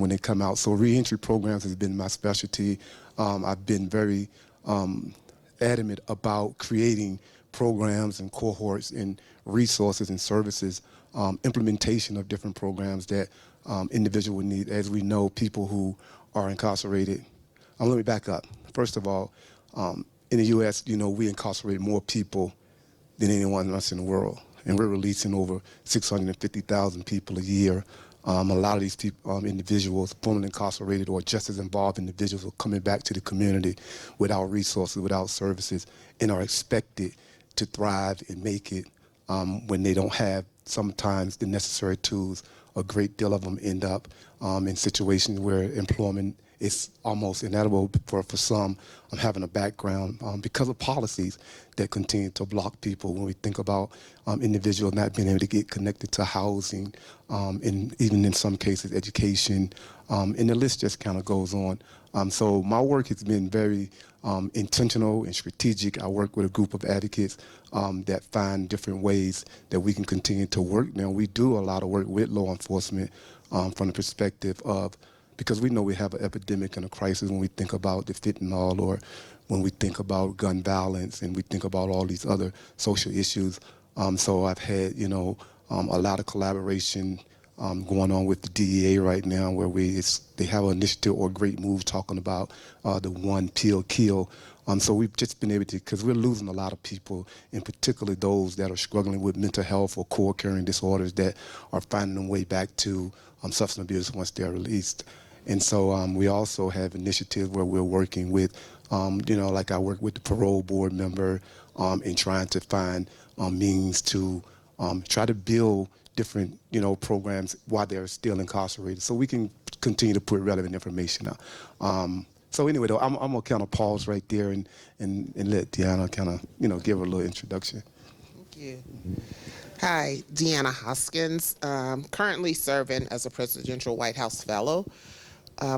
when they come out. So reentry programs has been my specialty. I've been very adamant about creating programs and cohorts and resources and services, implementation of different programs that individuals would need. As we know, people who are incarcerated. Let me back up. First of all, in the U.S., we incarcerate more people than anyone else in the world. And we're releasing over 650,000 people a year. A lot of these people, individuals, formerly incarcerated or just as involved individuals, are coming back to the community without resources, without services, and are expected to thrive and make it when they don't have sometimes the necessary tools. A great deal of them end up in situations where employment is almost inedible for some. Having a background because of policies that continue to block people. When we think about individuals not being able to get connected to housing, and even in some cases education, and the list just kind of goes on. So my work has been very intentional and strategic. I work with a group of advocates that find different ways that we can continue to work. Now, we do a lot of work with law enforcement from the perspective of, because we know we have an epidemic and a crisis when we think about the fentanyl, or when we think about gun violence, and we think about all these other social issues. So I've had, a lot of collaboration going on with the DEA right now, where they have an initiative or a great move talking about the one pill kill. So we've just been able to, because we're losing a lot of people, and particularly those that are struggling with mental health or co-occurring disorders that are finding their way back to substance abuse once they're released. And so we also have initiatives where we're working with, like I work with the parole board member in trying to find means to try to build different, programs while they're still incarcerated, so we can continue to put relevant information out. So anyway, though, I'm gonna kind of pause right there and let DeAnna kind of, give her a little introduction. Thank you. Hi, DeAnna Hoskins. Currently serving as a Presidential White House Fellow.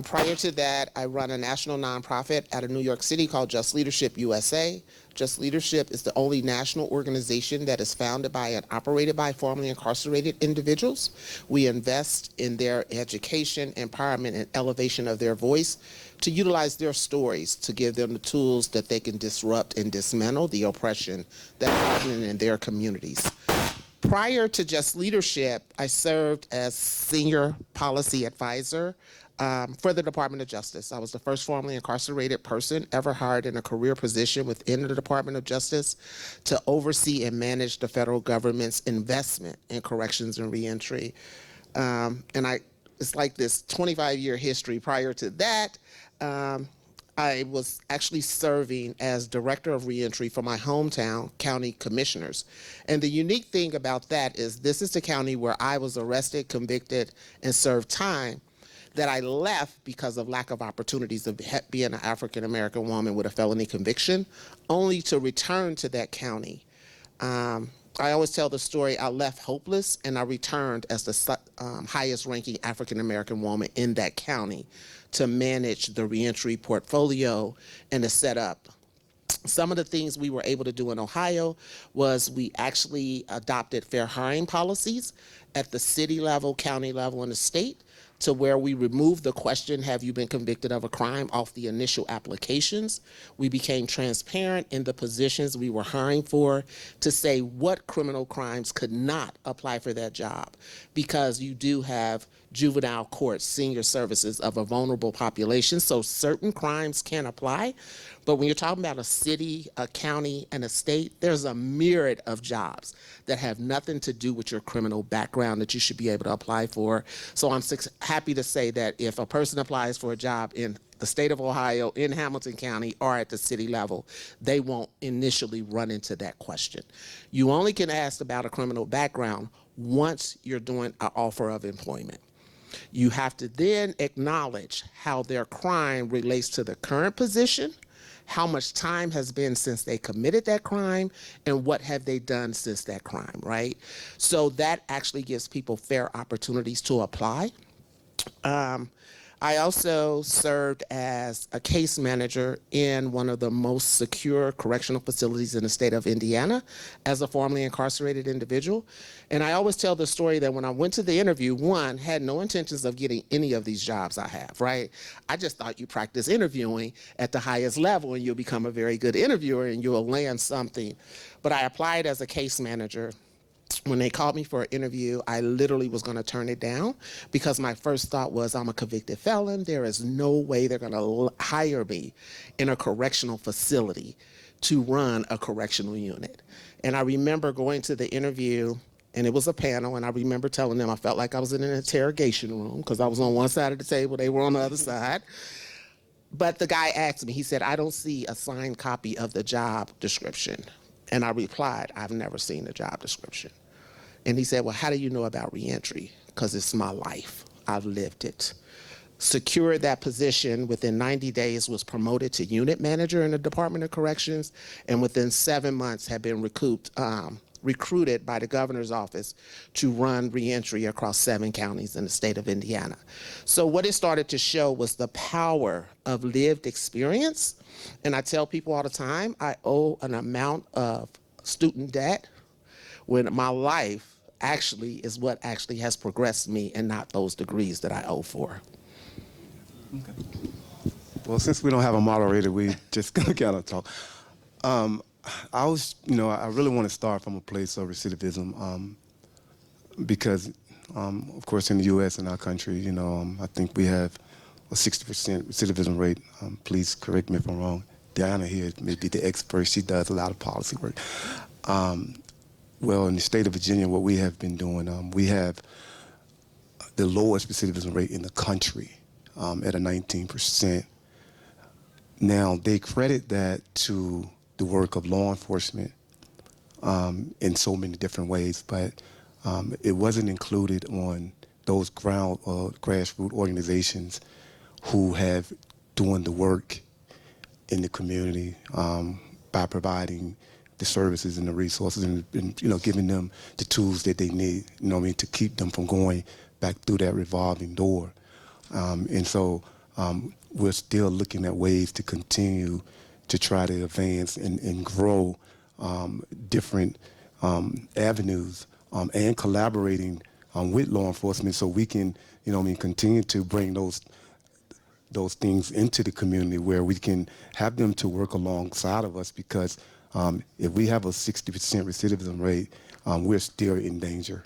Prior to that, I run a national nonprofit out of New York City called Just Leadership USA. Just Leadership is the only national organization that is founded by and operated by formerly incarcerated individuals. We invest in their education, empowerment, and elevation of their voice to utilize their stories to give them the tools that they can disrupt and dismantle the oppression that's happening in their communities. Prior to Just Leadership, I served as Senior Policy Advisor for the Department of Justice. I was the first formerly incarcerated person ever hired in a career position within the Department of Justice to oversee and manage the federal government's investment in corrections and reentry. It's like this 25-year history. Prior to that, I was actually serving as Director of Reentry for my hometown county commissioners. And the unique thing about that is this is the county where I was arrested, convicted, and served time that I left because of lack of opportunities of being an African-American woman with a felony conviction, only to return to that county. I always tell the story, I left hopeless and I returned as the highest ranking African-American woman in that county to manage the reentry portfolio and to set up. Some of the things we were able to do in Ohio was we actually adopted fair hiring policies at the city level, county level, and the state, to where we removed the question, have you been convicted of a crime, off the initial applications. We became transparent in the positions we were hiring for to say what criminal crimes could not apply for that job, because you do have juvenile court senior services of a vulnerable population, so certain crimes can apply. But when you're talking about a city, a county, and a state, there's a myriad of jobs that have nothing to do with your criminal background that you should be able to apply for. So I'm happy to say that if a person applies for a job in the state of Ohio, in Hamilton County, or at the city level, they won't initially run into that question. You only can ask about a criminal background once you're doing an offer of employment. You have to then acknowledge how their crime relates to the current position, how much time has been since they committed that crime, and what have they done since that crime, right? So that actually gives people fair opportunities to apply. I also served as a case manager in one of the most secure correctional facilities in the state of Indiana as a formerly incarcerated individual. And I always tell the story that when I went to the interview, one, had no intentions of getting any of these jobs I have, right? I just thought you practice interviewing at the highest level and you'll become a very good interviewer and you'll land something. But I applied as a case manager. When they called me for an interview, I literally was going to turn it down because my first thought was, I'm a convicted felon. There is no way they're going to hire me in a correctional facility to run a correctional unit. And I remember going to the interview, and it was a panel, and I remember telling them I felt like I was in an interrogation room because I was on one side of the table, they were on the other side. But the guy asked me, he said, I don't see a signed copy of the job description. And I replied, I've never seen the job description. And he said, well, how do you know about reentry? Because it's my life. I've lived it. Secured that position. Within 90 days, was promoted to unit manager in the Department of Corrections, and within 7 months had been recruited by the governor's office to run reentry across 7 counties in the state of Indiana. So what it started to show was the power of lived experience. And I tell people all the time, I owe an amount of student debt when my life actually is what actually has progressed me and not those degrees that I owe for. Okay. Well, since we don't have a moderator, we just gonna kind of talk. I really want to start from a place of recidivism because, of course, in the U.S. in our country, I think we have a 60% recidivism rate. Please correct me if I'm wrong. DeAnna here may be the expert. She does a lot of policy work. Well, in the state of Virginia, what we have been doing, we have the lowest recidivism rate in the country at a 19%. Now, they credit that to the work of law enforcement in so many different ways, but it wasn't included on those grassroots organizations who have doing the work in the community by providing the services and the resources and giving them the tools that they need, to keep them from going back through that revolving door. And so we're still looking at ways to continue to try to advance and grow different avenues and collaborating with law enforcement so we can, continue to bring those things into the community where we can have them to work alongside of us because if we have a 60% recidivism rate, we're still in danger.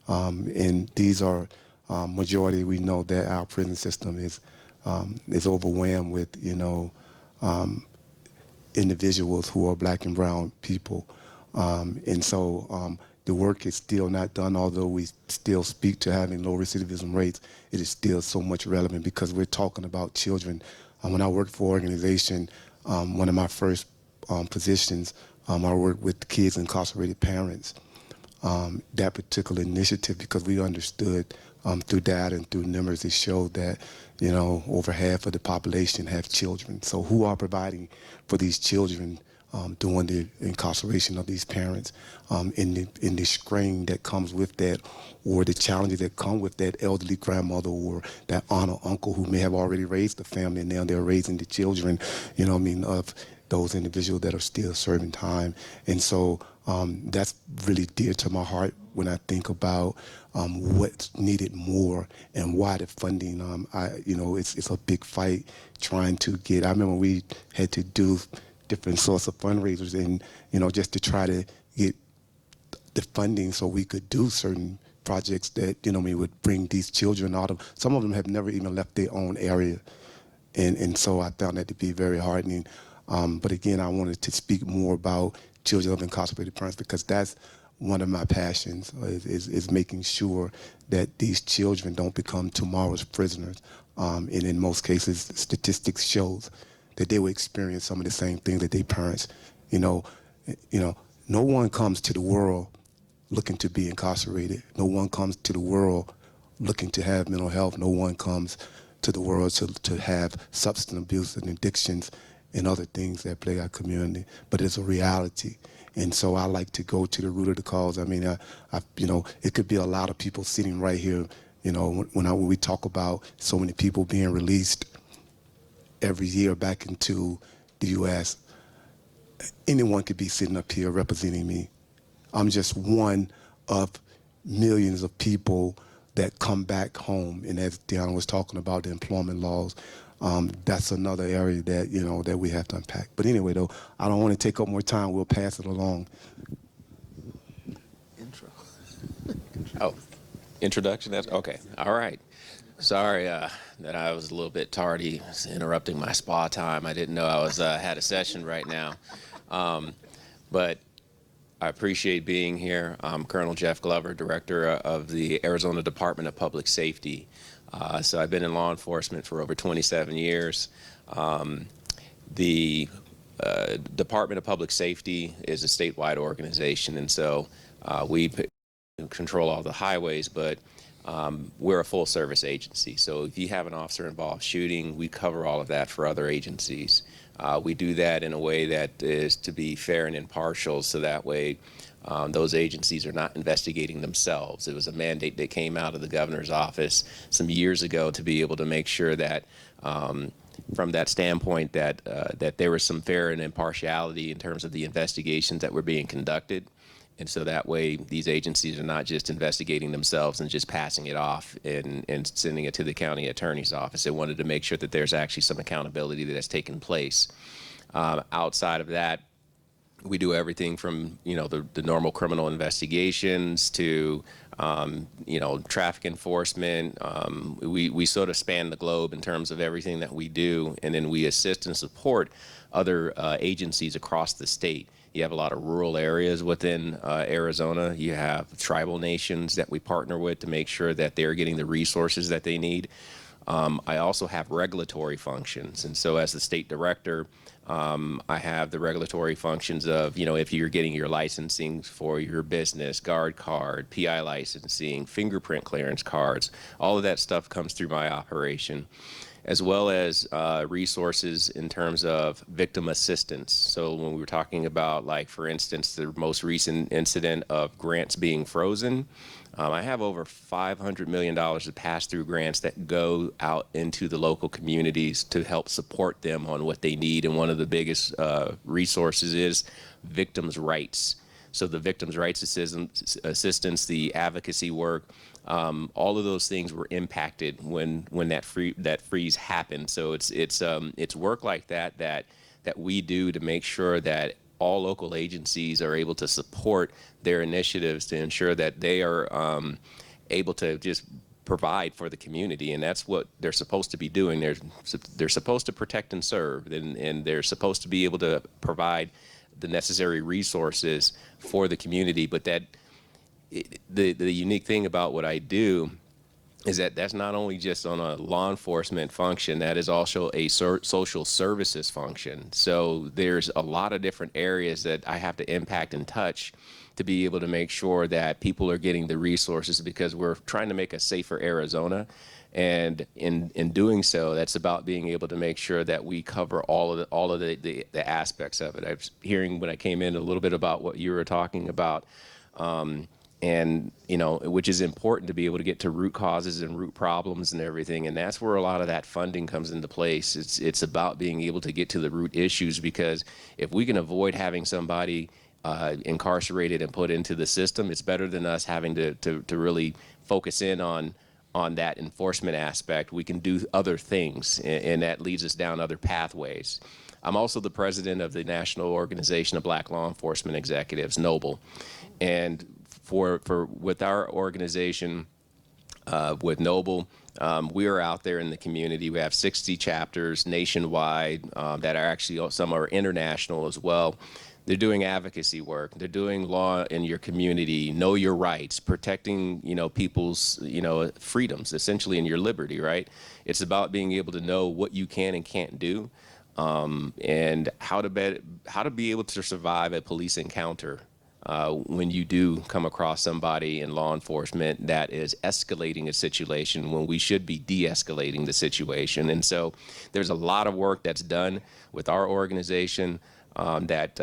And these are majority. We know that our prison system is overwhelmed with individuals who are black and brown people, and so the work is still not done. Although we still speak to having low recidivism rates, it is still so much relevant because we're talking about children. When I worked for an organization, one of my first positions, I worked with kids incarcerated parents. That particular initiative, because we understood through data and through numbers, it showed that over half of the population have children. So who are providing for these children during the incarceration of these parents, in the strain that comes with that, or the challenges that come with that elderly grandmother or that aunt or uncle who may have already raised the family and now they're raising the children, of those individuals that are still serving time. And so that's really dear to my heart when I think about what's needed more and why the funding. It's a big fight trying to get. I remember we had to do different sorts of fundraisers and just to try to get the funding so we could do certain projects that would bring these children out of. Some of them have never even left their own area, and so I found that to be very heartening. But again, I wanted to speak more about children of incarcerated parents because that's one of my passions is making sure that these children don't become tomorrow's prisoners. And in most cases, statistics shows that they will experience some of the same things that their parents. No one comes to the world looking to be incarcerated. No one comes to the world looking to have mental health. No one comes to the world to have substance abuse and addictions and other things that plague our community, but it's a reality. And so I like to go to the root of the cause. I mean, it could be a lot of people sitting right here You know, when we talk about so many people being released every year back into the U.S., anyone could be sitting up here representing me. I'm just one of millions of people that come back home. And as DeAnna was talking about the employment laws, that's another area that, you know, that we have to unpack. But anyway, though, I don't want to take up more time. We'll pass it along. Intro. Oh, introduction? That's okay. All right. Sorry that I was a little bit tardy. I was interrupting my spa time. I didn't know I was had a session right now. But I appreciate being here. I'm Colonel Jeff Glover, Director of the Arizona Department of Public Safety. So I've been in law enforcement for over 27 years. The Department of Public Safety is a statewide organization, and so we control all the highways, but we're a full service agency. So if you have an officer involved shooting, we cover all of that for other agencies. We do that in a way that is to be fair and impartial, so that way those agencies are not investigating themselves. It was a mandate that came out of the governor's office some years ago to be able to make sure that from that standpoint that that there was some fair and impartiality in terms of the investigations that were being conducted. And so that way, these agencies are not just investigating themselves and just passing it off and sending it to the county attorney's office. They wanted to make sure that there's actually some accountability that has taken place. Outside of that, we do everything from, you know, the normal criminal investigations to, you know, traffic enforcement. We sort of span the globe in terms of everything that we do, and then we assist and support other agencies across the state. You have a lot of rural areas within Arizona. You have tribal nations that we partner with to make sure that they're getting the resources that they need. I also have regulatory functions. And so as the state director, I have the regulatory functions of, you know, if you're getting your licensing for your business, guard card, PI licensing, fingerprint clearance cards, all of that stuff comes through my operation, as well as resources in terms of victim assistance. So when we were talking about, like, for instance, the most recent incident of grants being frozen, I have over $500 million of pass-through grants that go out into the local communities to help support them on what they need. And one of the biggest resources is victims' rights. So the victims' rights assistance, the advocacy work, all of those things were impacted when that freeze happened. So it's work like that we do to make sure that all local agencies are able to support their initiatives to ensure that they are able to just provide for the community, and that's what they're supposed to be doing. They're supposed to protect and serve, and they're supposed to be able to provide the necessary resources for the community. But the unique thing about what I do is that that's not only just on a law enforcement function, that is also a social services function. So there's a lot of different areas that I have to impact and touch to be able to make sure that people are getting the resources, because we're trying to make a safer Arizona. And in doing so, that's about being able to make sure that we cover all of the aspects of it. I was hearing when I came in a little bit about what you were talking about, and, you know, which is important to be able to get to root causes and root problems and everything. And that's where a lot of that funding comes into place. It's about being able to get to the root issues, because if we can avoid having somebody incarcerated and put into the system, it's better than us having to really focus in on that enforcement aspect. We can do other things, and that leads us down other pathways. I'm also the president of the National Organization of Black Law Enforcement Executives, NOBLE. And with our organization, with NOBLE, we are out there in the community. We have 60 chapters nationwide that are actually, some are international as well. They're doing advocacy work. They're doing law in your community, know your rights, protecting, you know, people's, you know, freedoms, essentially, in your liberty, right? It's about being able to know what you can and can't do, and how to be able to survive a police encounter when you do come across somebody in law enforcement that is escalating a situation when we should be de-escalating the situation. And so there's a lot of work that's done with our organization that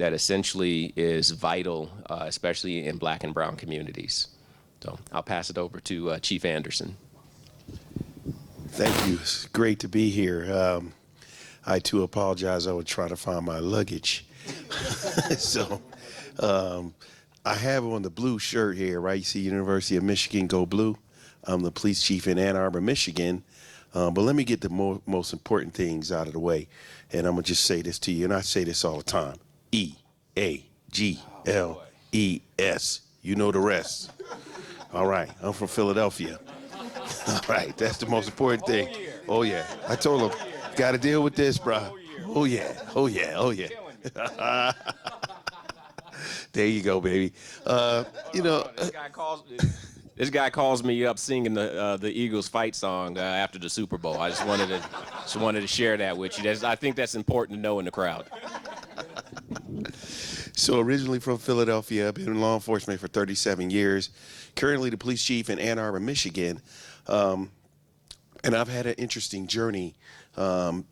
essentially is vital, especially in Black and brown communities. So I'll pass it over to Chief Anderson. Thank you. It's great to be here. I too apologize. I was trying to find my luggage. So I have on the blue shirt here, right? You see University of Michigan, go blue. I'm the police chief in Ann Arbor, Michigan. But let me get the most important things out of the way. And I'm going to just say this to you, and I say this all the time. E-A-G-L-E-S. You know the rest. All right. I'm from Philadelphia. All right. That's the most important thing. Oh, yeah. I told him, got to deal with this, bro. Oh, yeah. Oh, yeah. Oh, yeah. There you go, baby. This guy calls me up singing the Eagles fight song after the Super Bowl. I just wanted to share that with you. I think that's important to know in the crowd. So originally from Philadelphia, I've been in law enforcement for 37 years. Currently the police chief in Ann Arbor, Michigan. And I've had an interesting journey. I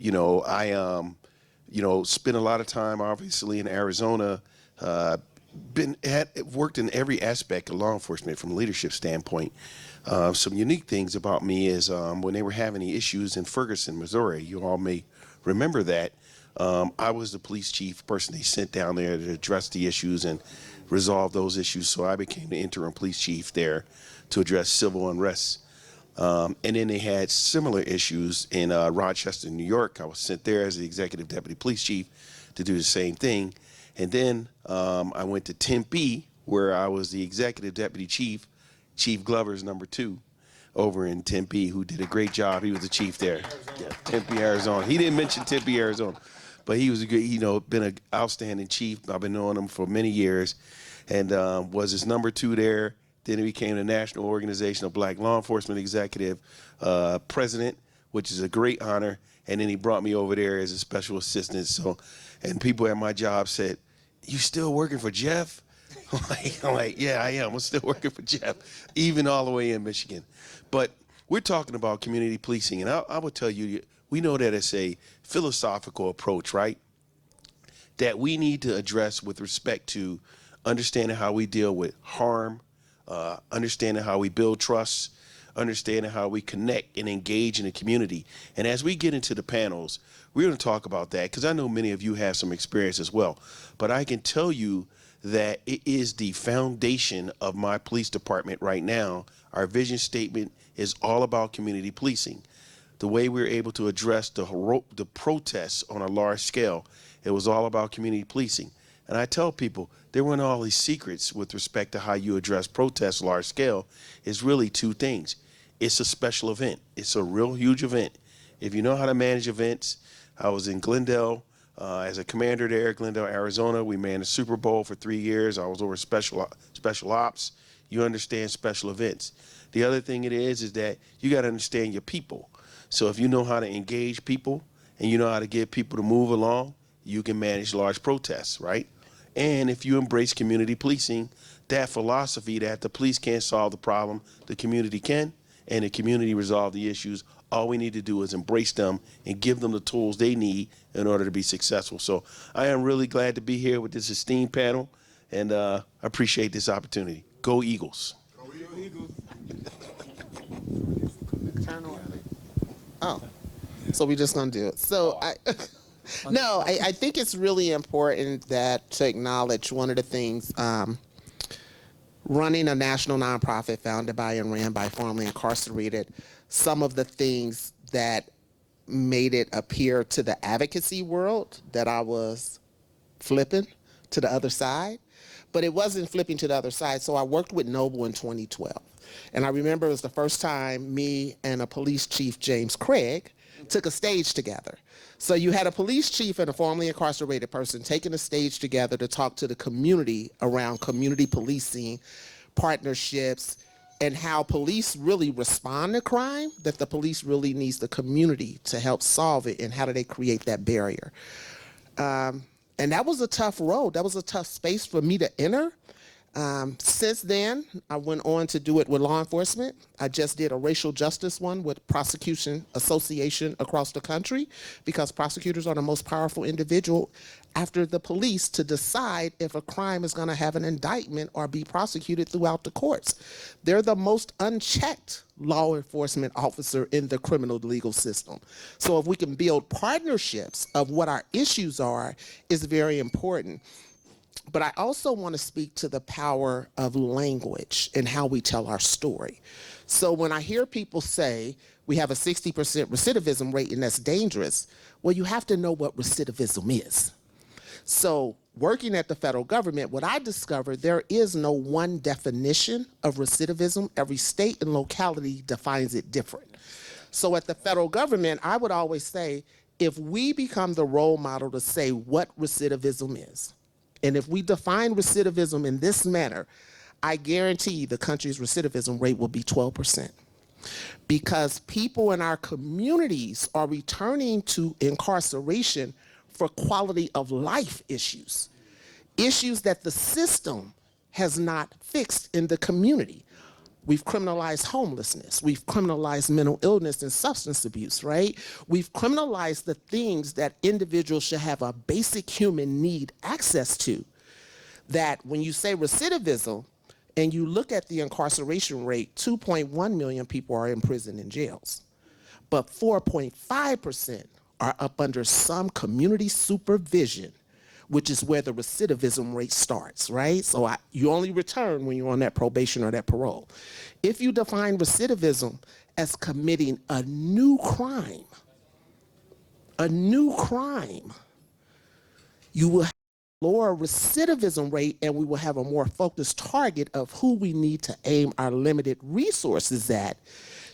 spent a lot of time, obviously, in Arizona. Worked in every aspect of law enforcement from a leadership standpoint. Some unique things about me is when they were having the issues in Ferguson, Missouri, you all may remember that. I was the police chief person they sent down there to address the issues and resolve those issues. So I became the interim police chief there to address civil unrest. And then they had similar issues in Rochester, New York. I was sent there as the executive deputy police chief to do the same thing. And then I went to Tempe, where I was the executive deputy chief, Chief Glover's #2 over in Tempe, who did a great job. He was the chief there. Yeah, Tempe, Arizona. He didn't mention Tempe, Arizona, but he was a good, been an outstanding chief. I've been knowing him for many years, and was his #2 there. Then he became the National Organization of Black Law Enforcement Executive President, which is a great honor. And then he brought me over there as a special assistant. So, and people at my job said, "You still working for Jeff?" I'm like, yeah, I am. I'm still working for Jeff, even all the way in Michigan. But we're talking about community policing, and I would tell you, we know that it's a philosophical approach, right? That we need to address with respect to understanding how we deal with harm, understanding how we build trust, understanding how we connect and engage in the community. And as we get into the panels, we're going to talk about that because I know many of you have some experience as well. But I can tell you that it is the foundation of my police department right now. Our vision statement is all about community policing. The way we were able to address the protests on a large scale, it was all about community policing. And I tell people, there weren't all these secrets with respect to how you address protests large scale. It's really two things. It's a special event. It's a real huge event. If you know how to manage events, I was in Glendale as a commander there, Glendale, Arizona. We manned the Super Bowl for 3 years. I was over special ops. You understand special events. The other thing it is that you got to understand your people. So if you know how to engage people and you know how to get people to move along, you can manage large protests, right? And if you embrace community policing, that philosophy that the police can't solve the problem, the community can, and the community resolve the issues, all we need to do is embrace them and give them the tools they need in order to be successful. So I am really glad to be here with this esteemed panel, and I appreciate this opportunity. Go Eagles. Go Eagles. Turn on. Oh, so we're just gonna do it. So I think it's really important that to acknowledge one of the things, running a national nonprofit founded by and ran by formerly incarcerated, some of the things that made it appear to the advocacy world that I was flipping to the other side, but it wasn't flipping to the other side. So I worked with Noble in 2012. And I remember it was the first time me and a police chief, James Craig, took a stage together. So you had a police chief and a formerly incarcerated person taking a stage together to talk to the community around community policing, partnerships, and how police really respond to crime, that the police really needs the community to help solve it, and how do they create that barrier. And that was a tough road. That was a tough space for me to enter. Since then, I went on to do it with law enforcement. I just did a racial justice one with prosecution association across the country, because prosecutors are the most powerful individual after the police to decide if a crime is going to have an indictment or be prosecuted throughout the courts. They're the most unchecked law enforcement officer in the criminal legal system. So if we can build partnerships of what our issues are, is very important. But I also want to speak to the power of language and how we tell our story. So when I hear people say we have a 60% recidivism rate and that's dangerous, well, you have to know what recidivism is. So working at the federal government, what I discovered, there is no one definition of recidivism. Every state and locality defines it different. So at the federal government, I would always say, if we become the role model to say what recidivism is, and if we define recidivism in this manner, I guarantee the country's recidivism rate will be 12%. Because people in our communities are returning to incarceration for quality of life issues, issues that the system has not fixed in the community. We've criminalized homelessness. We've criminalized mental illness and substance abuse, right? We've criminalized the things that individuals should have a basic human need access to. That when you say recidivism and you look at the incarceration rate, 2.1 million people are in prison and jails, but 4.5% are up under some community supervision, which is where the recidivism rate starts, right? So you only return when you're on that probation or that parole. If you define recidivism as committing a new crime, you will have a lower recidivism rate, and we will have a more focused target of who we need to aim our limited resources at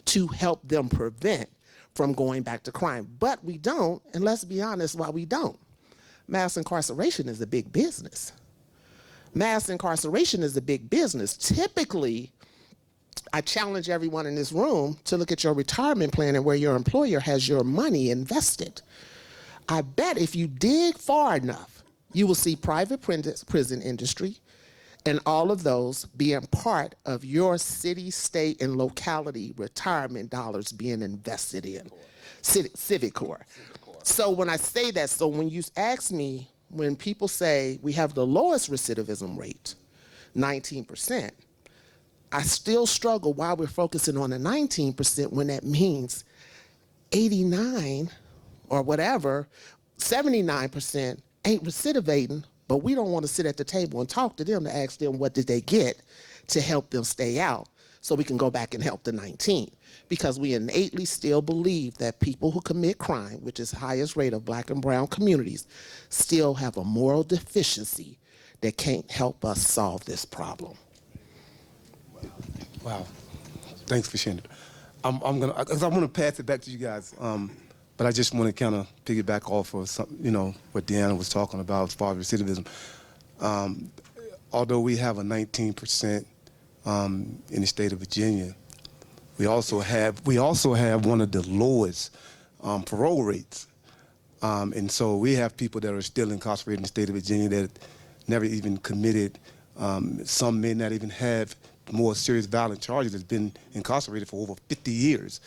to help them prevent from going back to crime. But we don't, and let's be honest, why we don't. Mass incarceration is a big business. Mass incarceration is a big business. Typically, I challenge everyone in this room to look at your retirement plan and where your employer has your money invested. I bet if you dig far enough, you will see private prison industry and all of those being part of your city, state, and locality retirement dollars being invested in. Civic Corps. So when I say that, so when you ask me, when people say we have the lowest recidivism rate, 19%, I still struggle why we're focusing on the 19% when that means 89 or whatever, 79% ain't recidivating, but we don't want to sit at the table and talk to them to ask them what did they get to help them stay out so we can go back and help the 19. Because we innately still believe that people who commit crime, which is the highest rate of Black and brown communities, still have a moral deficiency that can't help us solve this problem. Wow. Thanks for sharing it. I'm gonna pass it back to you guys, but I just want to kind of piggyback off of what DeAnna was talking about as far as recidivism. Although we have a 19% in the state of Virginia, we also have one of the lowest parole rates, and so we have people that are still incarcerated in the state of Virginia that never even committed. Some may not even have more serious violent charges. That's been incarcerated for over 50 years.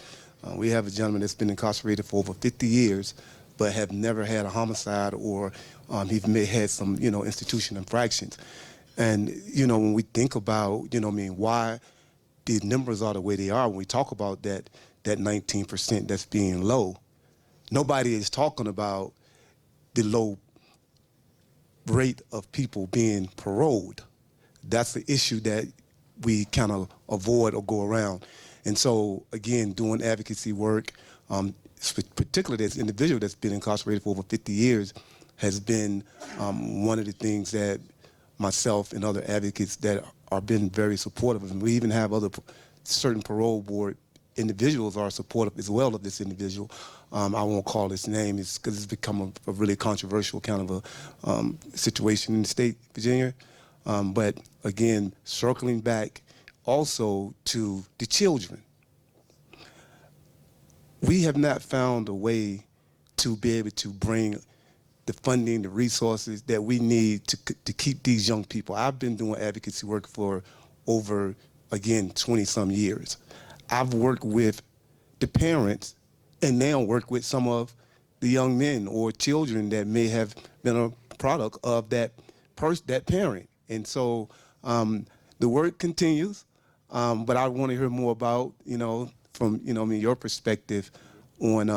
We have a gentleman that's been incarcerated for over 50 years, but have never had a homicide or he may have had some institution infractions. And when we think about why the numbers are the way they are, when we talk about that 19% that's being low, nobody is talking about the low rate of people being paroled. That's the issue that we kind of avoid or go around. And so, again, doing advocacy work, particularly this individual that's been incarcerated for over 50 years, has been one of the things that myself and other advocates that are been very supportive of. And we even have other certain parole board individuals are supportive as well of this individual. I won't call his name because it's become a really controversial kind of a situation in the state, Virginia. But again, circling back also to the children, we have not found a way to be able to bring the funding, the resources that we need to keep these young people. I've been doing advocacy work for over, again, 20-some years. I've worked with the parents and now work with some of the young men or children that may have been a product of that parent. And so the work continues, but I want to hear more about, from, your perspective on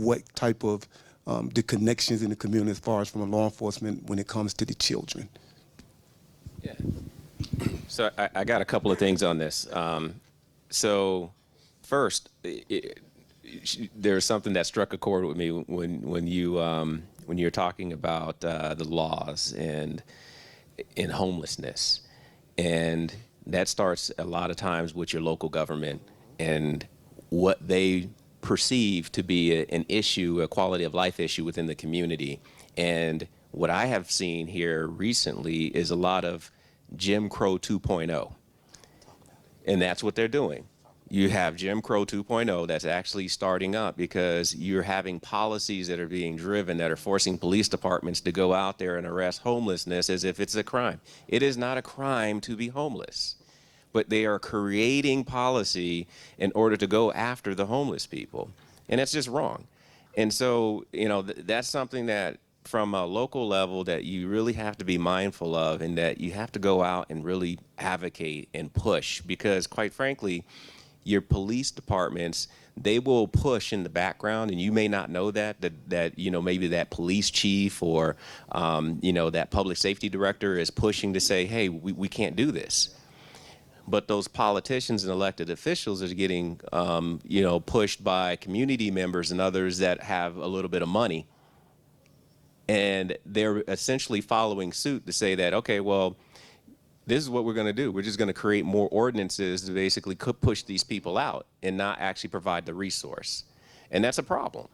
what type of the connections in the community as far as from law enforcement when it comes to the children. Yeah. So I got a couple of things on this. So first, there's something that struck a chord with me when you're talking about the laws and homelessness, and that starts a lot of times with your local government and what they perceive to be an issue, a quality of life issue within the community. And what I have seen here recently is a lot of Jim Crow 2.0, and that's what they're doing. You have Jim Crow 2.0 that's actually starting up because you're having policies that are being driven that are forcing police departments to go out there and arrest homelessness as if it's a crime. It is not a crime to be homeless, but they are creating policy in order to go after the homeless people. And that's just wrong. And so, that's something that from a local level that you really have to be mindful of, and that you have to go out and really advocate and push, because quite frankly, your police departments, they will push in the background, and you may not know that maybe that police chief or that public safety director is pushing to say, hey, we can't do this. But those politicians and elected officials are getting pushed by community members and others that have a little bit of money, and they're essentially following suit to say that, okay, well, this is what we're going to do. We're just going to create more ordinances to basically push these people out and not actually provide the resource. And that's a problem.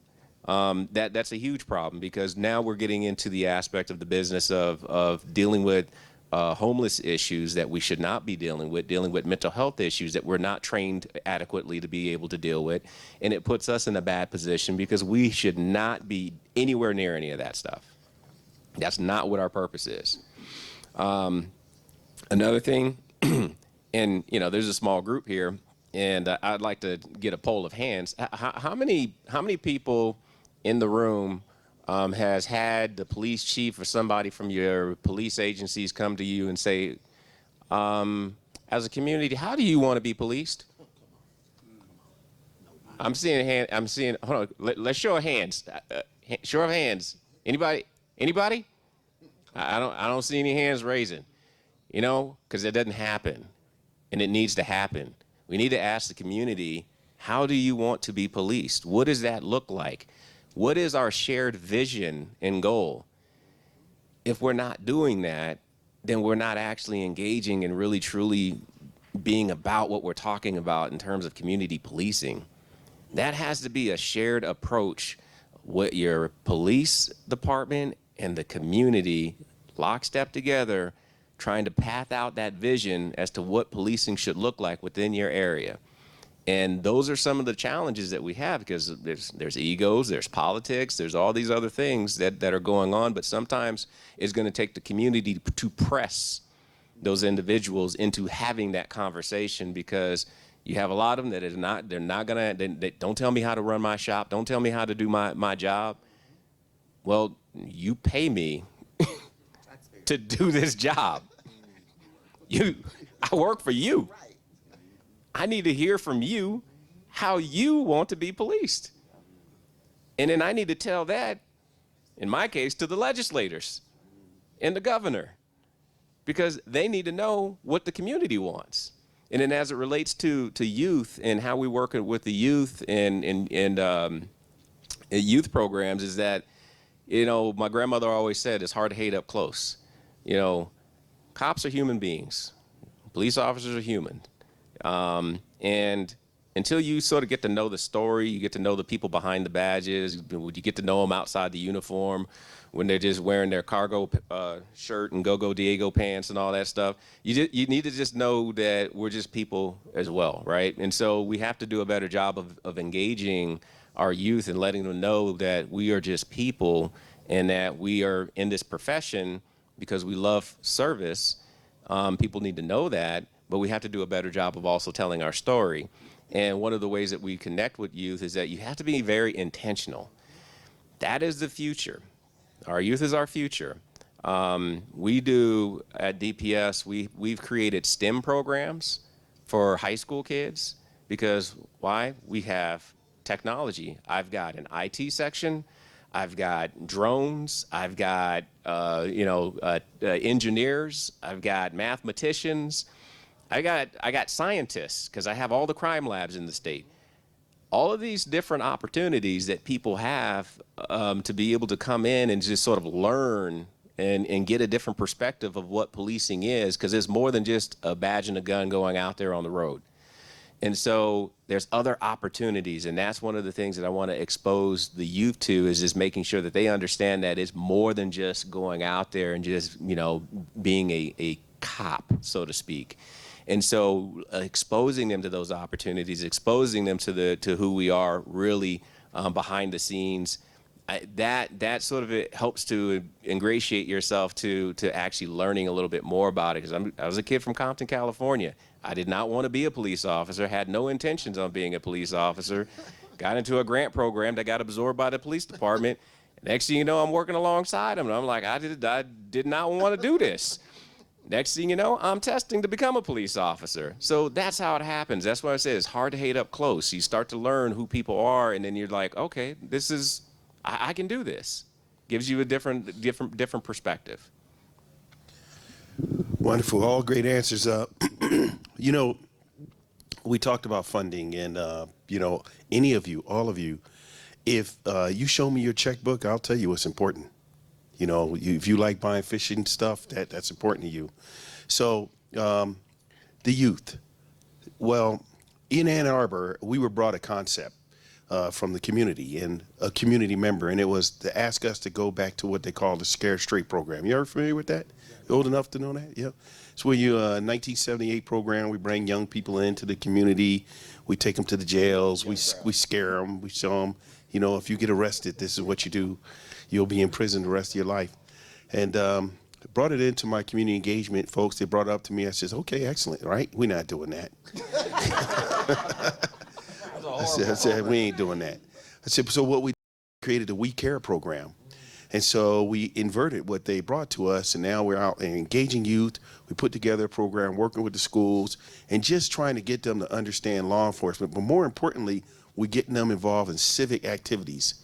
That's a huge problem, because now we're getting into the aspect of the business of dealing with homeless issues that we should not be dealing with mental health issues that we're not trained adequately to be able to deal with. And it puts us in a bad position because we should not be anywhere near any of that stuff. That's not what our purpose is. Another thing, and there's a small group here, and I'd like to get a poll of hands. How many people in the room has had the police chief or somebody from your police agencies come to you and say, as a community, how do you want to be policed? I'm seeing a hand. Hold on. Let's show of hands. Show of hands. Anybody? I don't see any hands raising. Because it doesn't happen, and it needs to happen. We need to ask the community, how do you want to be policed? What does that look like? What is our shared vision and goal? If we're not doing that, then we're not actually engaging and really truly being about what we're talking about in terms of community policing. That has to be a shared approach with your police department and the community lockstep together, trying to path out that vision as to what policing should look like within your area. And those are some of the challenges that we have, because there's egos, there's politics, there's all these other things that are going on, but sometimes it's going to take the community to press those individuals into having that conversation, because you have a lot of them that they're not going to, they don't tell me how to run my shop, don't tell me how to do my job. Well, you pay me to do this job. I work for you. I need to hear from you how you want to be policed. And then I need to tell that, in my case, to the legislators and the governor, because they need to know what the community wants. And then as it relates to youth and how we work with the youth and youth programs, is that, my grandmother always said, it's hard to hate up close. Cops are human beings. Police officers are human. And until you sort of get to know the story, you get to know the people behind the badges, you get to know them outside the uniform, when they're just wearing their cargo shirt and Go-Go Diego pants and all that stuff. You need to just know that we're just people as well, right? And so we have to do a better job of engaging our youth and letting them know that we are just people, and that we are in this profession because we love service. People need to know that, but we have to do a better job of also telling our story. And one of the ways that we connect with youth is that you have to be very intentional. That is the future. Our youth is our future. We do at DPS, we've created STEM programs for high school kids because why? We have technology. I've got an IT section. I've got drones. I've got engineers. I've got mathematicians. I got scientists because I have all the crime labs in the state. All of these different opportunities that people have to be able to come in and just sort of learn and get a different perspective of what policing is, because it's more than just a badge and a gun going out there on the road. And so there's other opportunities, and that's one of the things that I want to expose the youth to is just making sure that they understand that it's more than just going out there and just, being a cop, so to speak. And so exposing them to those opportunities, exposing them to who we are really behind the scenes, that sort of it helps to ingratiate yourself to actually learning a little bit more about it. Because I was a kid from Compton, California. I did not want to be a police officer, had no intentions on being a police officer, got into a grant program that got absorbed by the police department. Next thing you know, I'm working alongside them, and I'm like, I did not want to do this. Next thing you know, I'm testing to become a police officer. So that's how it happens. That's why I say it's hard to hate up close. You start to learn who people are, and then you're like, okay, I can do this. Gives you a different perspective. Wonderful. All great answers. We talked about funding, and, any of you, all of you, if you show me your checkbook, I'll tell you what's important. If you like buying fishing stuff, that's important to you. So the youth. Well, in Ann Arbor, we were brought a concept from the community and a community member, and it was to ask us to go back to what they call the Scared Straight program. You ever familiar with that? You old enough to know that? Yeah. It's where you 1978 program. We bring young people into the community. We take them to the jails. We scare them. We show them, if you get arrested, this is what you do. You'll be in prison the rest of your life. And brought it into my community engagement folks. They brought it up to me. I said, okay, excellent, right? We're not doing that. I said, we ain't doing that. I said, so what we created the We Care program. And so we inverted what they brought to us, and now we're out and engaging youth. We put together a program, working with the schools, and just trying to get them to understand law enforcement. But more importantly, we're getting them involved in civic activities.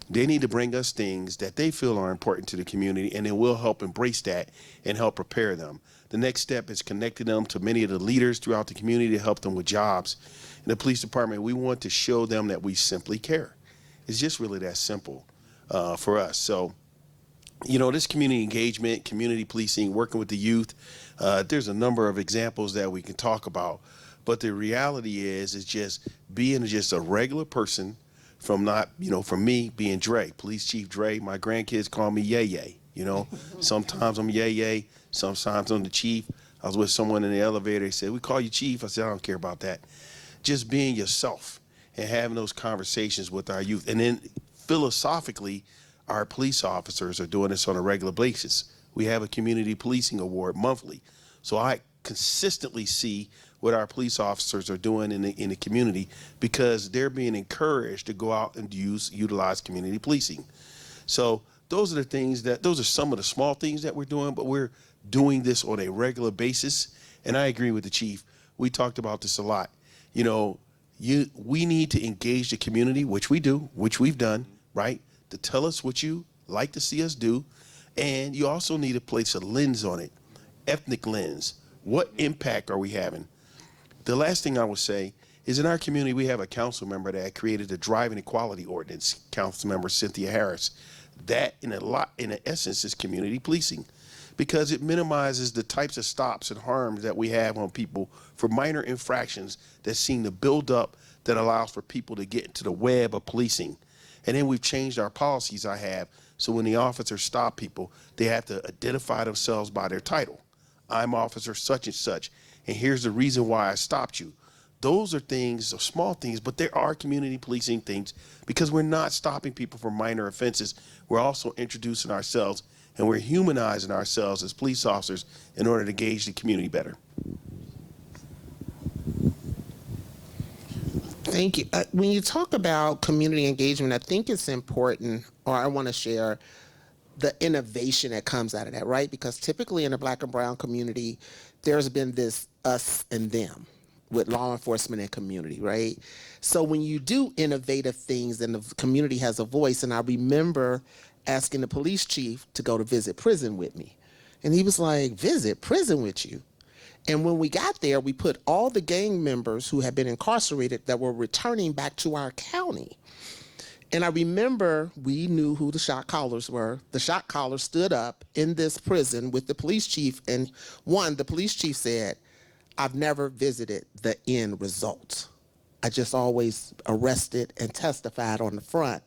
They need to bring us things that they feel are important to the community, and then we'll help embrace that and help prepare them. The next step is connecting them to many of the leaders throughout the community to help them with jobs. In the police department, we want to show them that we simply care. It's just really that simple for us. So, this community engagement, community policing, working with the youth, there's a number of examples that we can talk about. But the reality is just being just a regular person, from me being Dre, Police Chief Dre. My grandkids call me Yay. Sometimes I'm Yay, sometimes I'm the chief. I was with someone in the elevator. They said, we call you chief. I said, I don't care about that. Just being yourself and having those conversations with our youth. And then philosophically, our police officers are doing this on a regular basis. We have a community policing award monthly. So I consistently see what our police officers are doing in the community, because they're being encouraged to go out and utilize community policing. So those are some of the small things that we're doing, but we're doing this on a regular basis. And I agree with the chief. We talked about this a lot. We need to engage the community, which we do, which we've done, right? To tell us what you like to see us do. And you also need to place a lens on it, ethnic lens. What impact are we having? The last thing I would say is, in our community, we have a council member that created a driving equality ordinance, Council Member Cynthia Harris. That, in essence, is community policing, because it minimizes the types of stops and harms that we have on people for minor infractions that seem to build up, that allows for people to get into the web of policing. And then we've changed our policies so when the officers stop people, they have to identify themselves by their title. I'm officer such and such, and here's the reason why I stopped you. Those are things, small things, but there are community policing things because we're not stopping people for minor offenses. We're also introducing ourselves and we're humanizing ourselves as police officers in order to gauge the community better. Thank you. When you talk about community engagement, I think it's important, or I want to share the innovation that comes out of that, right? Because typically in the Black and brown community, there's been this us and them with law enforcement and community, right? So when you do innovative things and the community has a voice, and I remember asking the police chief to go to visit prison with me. And he was like, visit prison with you? And when we got there, we put all the gang members who had been incarcerated that were returning back to our county. And I remember we knew who the shot callers were. The shot callers stood up in this prison with the police chief, and the police chief said, I've never visited the end result. I just always arrested and testified on the front.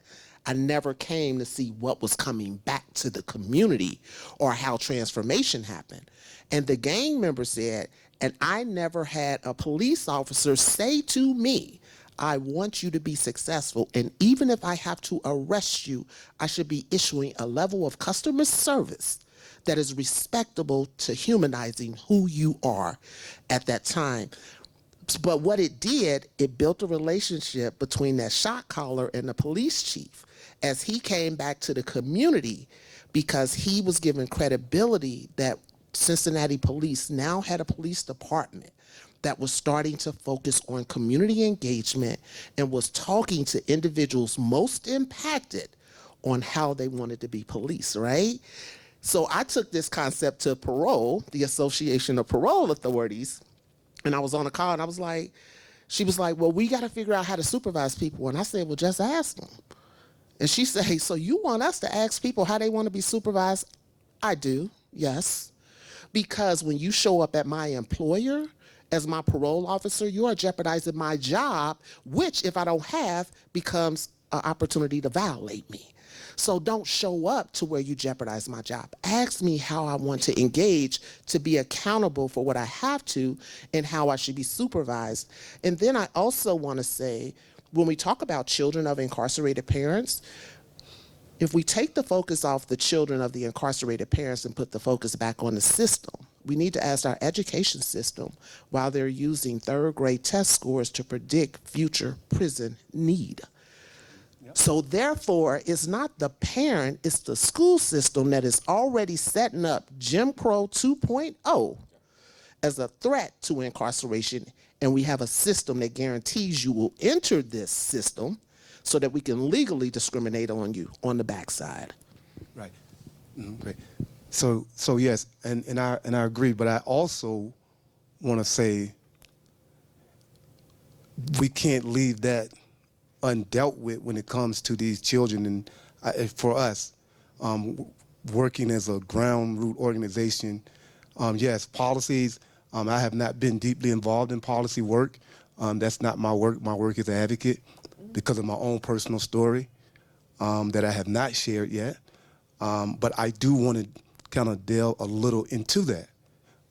I never came to see what was coming back to the community or how transformation happened. And the gang member said, and I never had a police officer say to me, I want you to be successful, and even if I have to arrest you, I should be issuing a level of customer service that is respectable to humanizing who you are at that time. But what it did, it built a relationship between that shot caller and the police chief as he came back to the community, because he was given credibility that Cincinnati police now had a police department that was starting to focus on community engagement and was talking to individuals most impacted on how they wanted to be policed, right? So I took this concept to parole, the Association of Parole Authorities, and I was on a call and I was like, she was like, well, we got to figure out how to supervise people. And I said, well, just ask them. And she said, hey, so you want us to ask people how they want to be supervised? I do, yes. Because when you show up at my employer as my parole officer, you are jeopardizing my job, which if I don't have, becomes an opportunity to violate me. So don't show up to where you jeopardize my job. Ask me how I want to engage to be accountable for what I have to and how I should be supervised. And then I also want to say, when we talk about children of incarcerated parents, if we take the focus off the children of the incarcerated parents and put the focus back on the system, we need to ask our education system why they're using third grade test scores to predict future prison need. So therefore, it's not the parent, it's the school system that is already setting up Jim Crow 2.0 as a threat to incarceration, and we have a system that guarantees you will enter this system so that we can legally discriminate on you on the backside. Right. Right. So yes, and I agree, but I also want to say we can't leave that undealt with when it comes to these children. And for us, working as a ground root organization, yes, policies. I have not been deeply involved in policy work. That's not my work. My work is an advocate because of my own personal story that I have not shared yet. But I do want to kind of delve a little into that,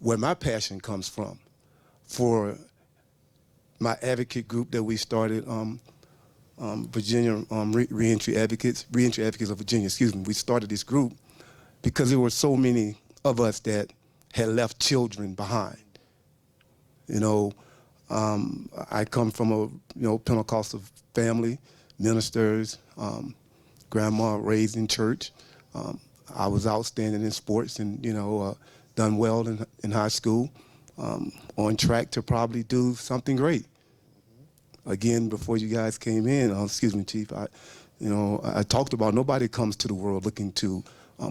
where my passion comes from. For my advocate group that we started, Virginia Reentry Advocates of Virginia, excuse me. We started this group because there were so many of us that had left children behind. You know, I come from a Pentecostal family, ministers, grandma raised in church. I was outstanding in sports and done well in high school, on track to probably do something great. Again, before you guys came in, excuse me, Chief, I talked about nobody comes to the world looking to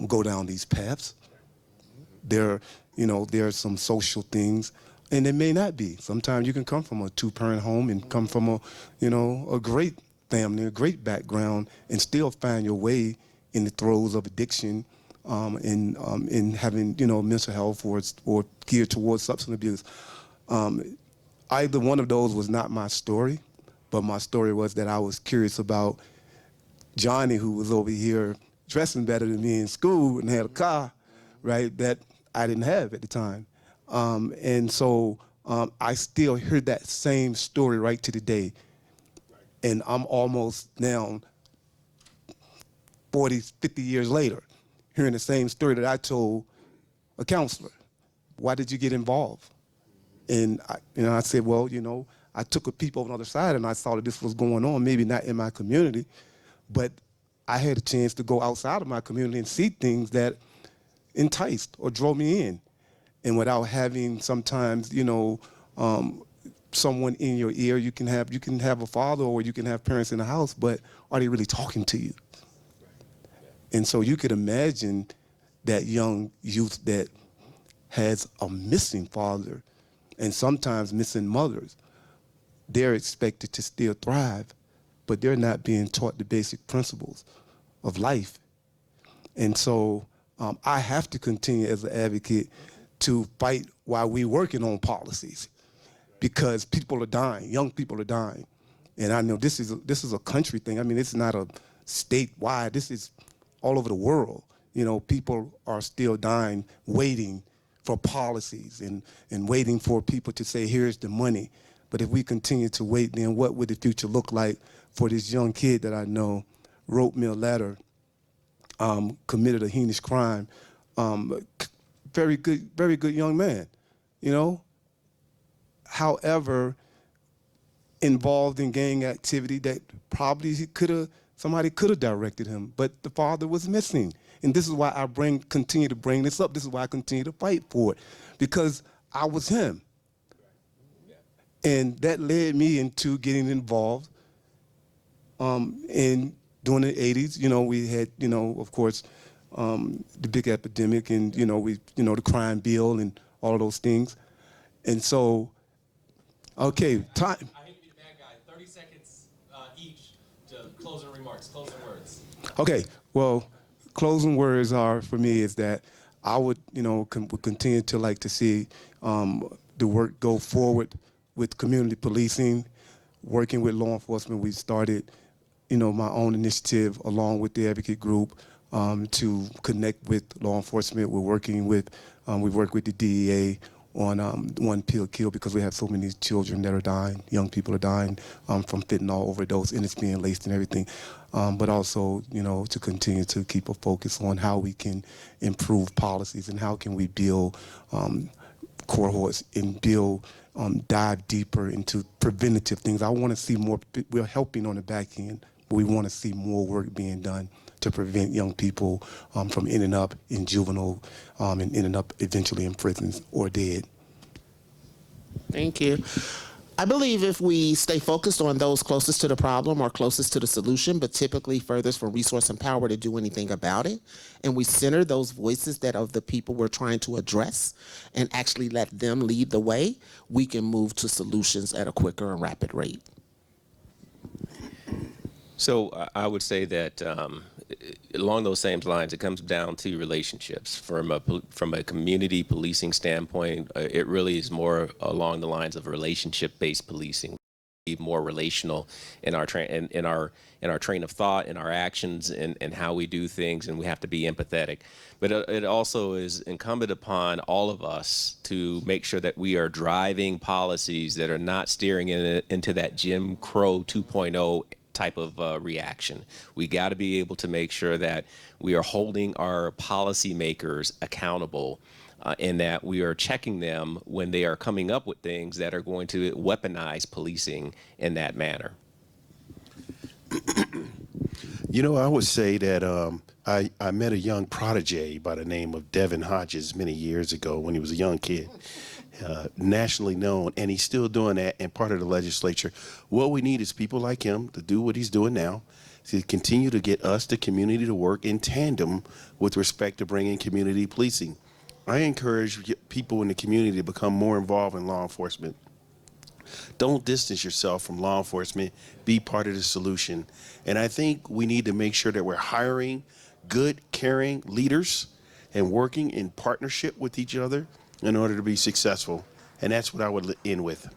go down these paths. There are some social things, and it may not be. Sometimes you can come from a two-parent home and come from a great family, a great background, and still find your way in the throes of addiction, and having mental health or geared towards substance abuse. Either one of those was not my story, but my story was that I was curious about Johnny, who was over here dressing better than me in school and had a car, right, that I didn't have at the time. And so I still hear that same story right to the day. And I'm almost now 40, 50 years later, hearing the same story that I told a counselor. Why did you get involved? And I said, well, I took a peep over the other side and I saw that this was going on, maybe not in my community, but I had a chance to go outside of my community and see things that enticed or drove me in. And without having sometimes, someone in your ear, you can have a father or you can have parents in the house, but are they really talking to you? And so you could imagine that young youth that has a missing father and sometimes missing mothers. They're expected to still thrive, but they're not being taught the basic principles of life. And so I have to continue as an advocate to fight while we're working on policies, because people are dying, young people are dying. And I know this is a country thing. I mean, it's not a statewide, this is all over the world. People are still dying, waiting for policies and waiting for people to say, here's the money. But if we continue to wait, then what would the future look like for this young kid that I know, wrote me a letter, committed a heinous crime, very good young man, However, involved in gang activity that probably somebody could have directed him, but the father was missing. And this is why I continue to bring this up. This is why I continue to fight for it, because I was him. And that led me into getting involved in during the 80s. We had, of course, the big epidemic and, the crime bill and all of those things. And so, okay, time. I hate to be the bad guy. 30 seconds each to closing remarks, closing words. Okay, well, closing words are, for me, is that I would, would continue to like to see the work go forward with community policing, working with law enforcement. We started, my own initiative along with the advocate group to connect with law enforcement. We work with the DEA on one pill kill, because we have so many children that are dying, young people are dying from fentanyl overdose, and it's being laced and everything. But also, to continue to keep a focus on how we can improve policies and how can we build cohorts and dive deeper into preventative things. I want to see more. We're helping on the back end, but we want to see more work being done to prevent young people from ending up in juvenile and ending up eventually in prisons or dead. Thank you. I believe if we stay focused on those closest to the problem or closest to the solution, but typically furthest from resource and power to do anything about it, and we center those voices that of the people we're trying to address and actually let them lead the way, we can move to solutions at a quicker and rapid rate. So I would say that along those same lines, it comes down to relationships. From a community policing standpoint, it really is more along the lines of relationship-based policing. Be more relational in our in our train of thought, in our actions, and how we do things, and we have to be empathetic. But it also is incumbent upon all of us to make sure that we are driving policies that are not steering into that Jim Crow 2.0 type of reaction. We got to be able to make sure that we are holding our policymakers accountable and that we are checking them when they are coming up with things that are going to weaponize policing in that manner. I would say that I met a young protege by the name of Devin Hodges many years ago when he was a young kid. Nationally known, and he's still doing that and part of the legislature. What we need is people like him to do what he's doing now, to continue to get us, the community, to work in tandem with respect to bringing community policing. I encourage people in the community to become more involved in law enforcement. Don't distance yourself from law enforcement. Be part of the solution. And I think we need to make sure that we're hiring good, caring leaders and working in partnership with each other in order to be successful. And that's what I would end with.